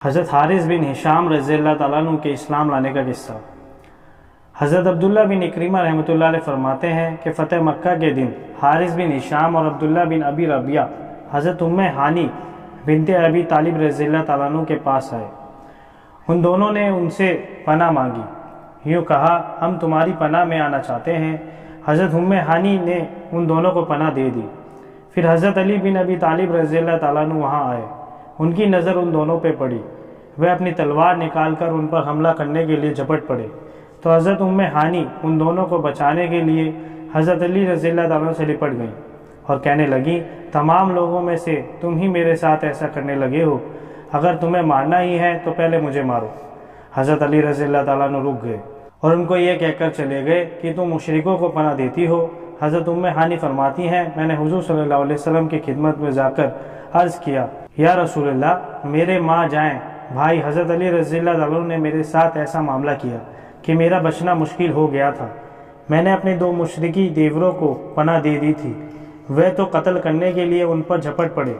حضرت حارث بن ہشام رضی اللہ تعالیٰ عنہ کے اسلام لانے کا قصہ۔ حضرت عبداللہ بن اکرمہ رحمۃ اللہ علیہ فرماتے ہیں کہ فتح مکہ کے دن حارث بن ہشام اور عبداللہ بن ابی ربیہ حضرت ہانی بنت ابی طالب رضی اللہ تعالیٰ عنہ کے پاس آئے۔ ان دونوں نے ان سے پناہ مانگی، یوں کہا ہم تمہاری پناہ میں آنا چاہتے ہیں۔ حضرت ہانی نے ان دونوں کو پناہ دے دی۔ پھر حضرت علی بن ابی طالب رضی اللہ تعالیٰ عنہ وہاں آئے۔ ان کی نظر ان دونوں پہ پڑی، وہ اپنی تلوار نکال کر ان پر حملہ کرنے کے لیے جھپٹ پڑے تو حضرت ہانی ان دونوں کو بچانے کے لیے حضرت علی رضی اللہ تعالیٰ عنہ سے لپٹ گئیں اور کہنے لگیں تمام لوگوں میں سے تم ہی میرے ساتھ ایسا کرنے لگے ہو، اگر تمہیں مارنا ہی ہے تو پہلے مجھے مارو۔ حضرت علی رضی اللہ تعالیٰ عنہ رک گئے اور ان کو یہ کہہ کر چلے گئے کہ تم مشرکوں کو پناہ دیتی ہو۔ حضرت ہانی فرماتی ہیں میں نے حضور صلی اللہ علیہ وسلم کی خدمت میں جا کر عرض کیا یا رسول اللہ، میرے ماں جائیں بھائی حضرت علی رضی اللہ تعالیٰ عنہ نے میرے ساتھ ایسا معاملہ کیا کہ میرا بچنا مشکل ہو گیا تھا۔ میں نے اپنے 2 مشرکی دیوروں کو پناہ دے دی تھی، وہ تو قتل کرنے کے لیے ان پر جھپٹ پڑے۔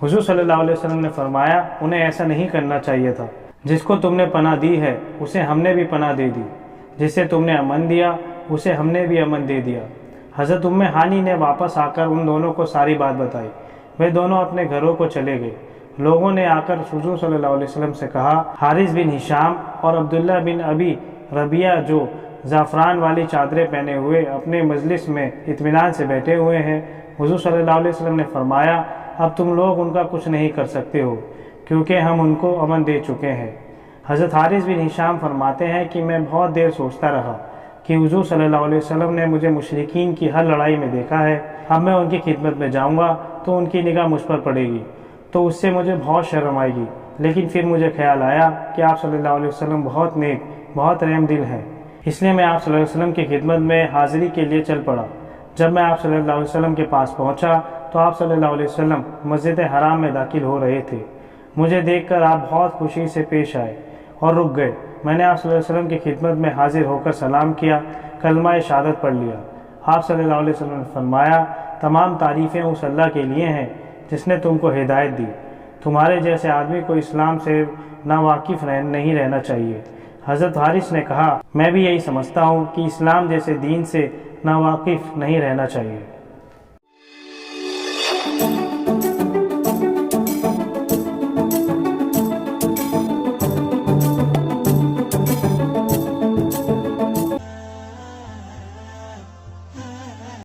حضور صلی اللہ علیہ وسلم نے فرمایا انہیں ایسا نہیں کرنا چاہیے تھا، جس کو تم نے پناہ دی ہے اسے ہم نے بھی پناہ دے دی، جسے تم نے امن دیا اسے ہم نے بھی امن دے دیا۔ حضرت ہانی نے واپس آ کر ان دونوں کو ساری بات بتائی، وہ دونوں اپنے گھروں کو چلے گئے۔ لوگوں نے آ کر حضور صلی اللہ علیہ وسلم سے کہا حارث بن ہشام اور عبداللہ بن ابی ربیہ جو زعفران والی چادریں پہنے ہوئے اپنے مجلس میں اطمینان سے بیٹھے ہوئے ہیں۔ حضور صلی اللہ علیہ وسلم نے فرمایا اب تم لوگ ان کا کچھ نہیں کر سکتے ہو کیونکہ ہم ان کو امن دے چکے ہیں۔ حضرت حارث بن ہشام فرماتے ہیں کہ میں بہت دیر سوچتا رہا کہ حضور صلی اللہ علیہ وسلم نے مجھے مشرکین کی ہر لڑائی میں دیکھا ہے، اب میں ان کی خدمت میں جاؤں گا تو ان کی نگاہ مجھ پر پڑے گی تو اس سے مجھے بہت شرم آئے گی، لیکن پھر مجھے خیال آیا کہ آپ صلی اللہ علیہ وسلم بہت نیک بہت رحم دل ہیں، اس لیے میں آپ صلی اللہ علیہ وسلم کی خدمت میں حاضری کے لیے چل پڑا۔ جب میں آپ صلی اللہ علیہ وسلم کے پاس پہنچا تو آپ صلی اللہ علیہ وسلم مسجد حرام میں داخل ہو رہے تھے۔ مجھے دیکھ کر آپ بہت خوشی سے پیش آئے اور رک گئے۔ میں نے آپ صلی اللہ علیہ وسلم کی خدمت میں حاضر ہو کر سلام کیا، کلمہ شہادت پڑھ لیا۔ آپ صلی اللہ علیہ وسلم نے فرمایا تمام تعریفیں اس اللہ کے لیے ہیں جس نے تم کو ہدایت دی، تمہارے جیسے آدمی کو اسلام سے ناواقف نہیں رہنا چاہیے۔ حضرت حارث نے کہا میں بھی یہی سمجھتا ہوں کہ اسلام جیسے دین سے ناواقف نہیں رہنا چاہیے۔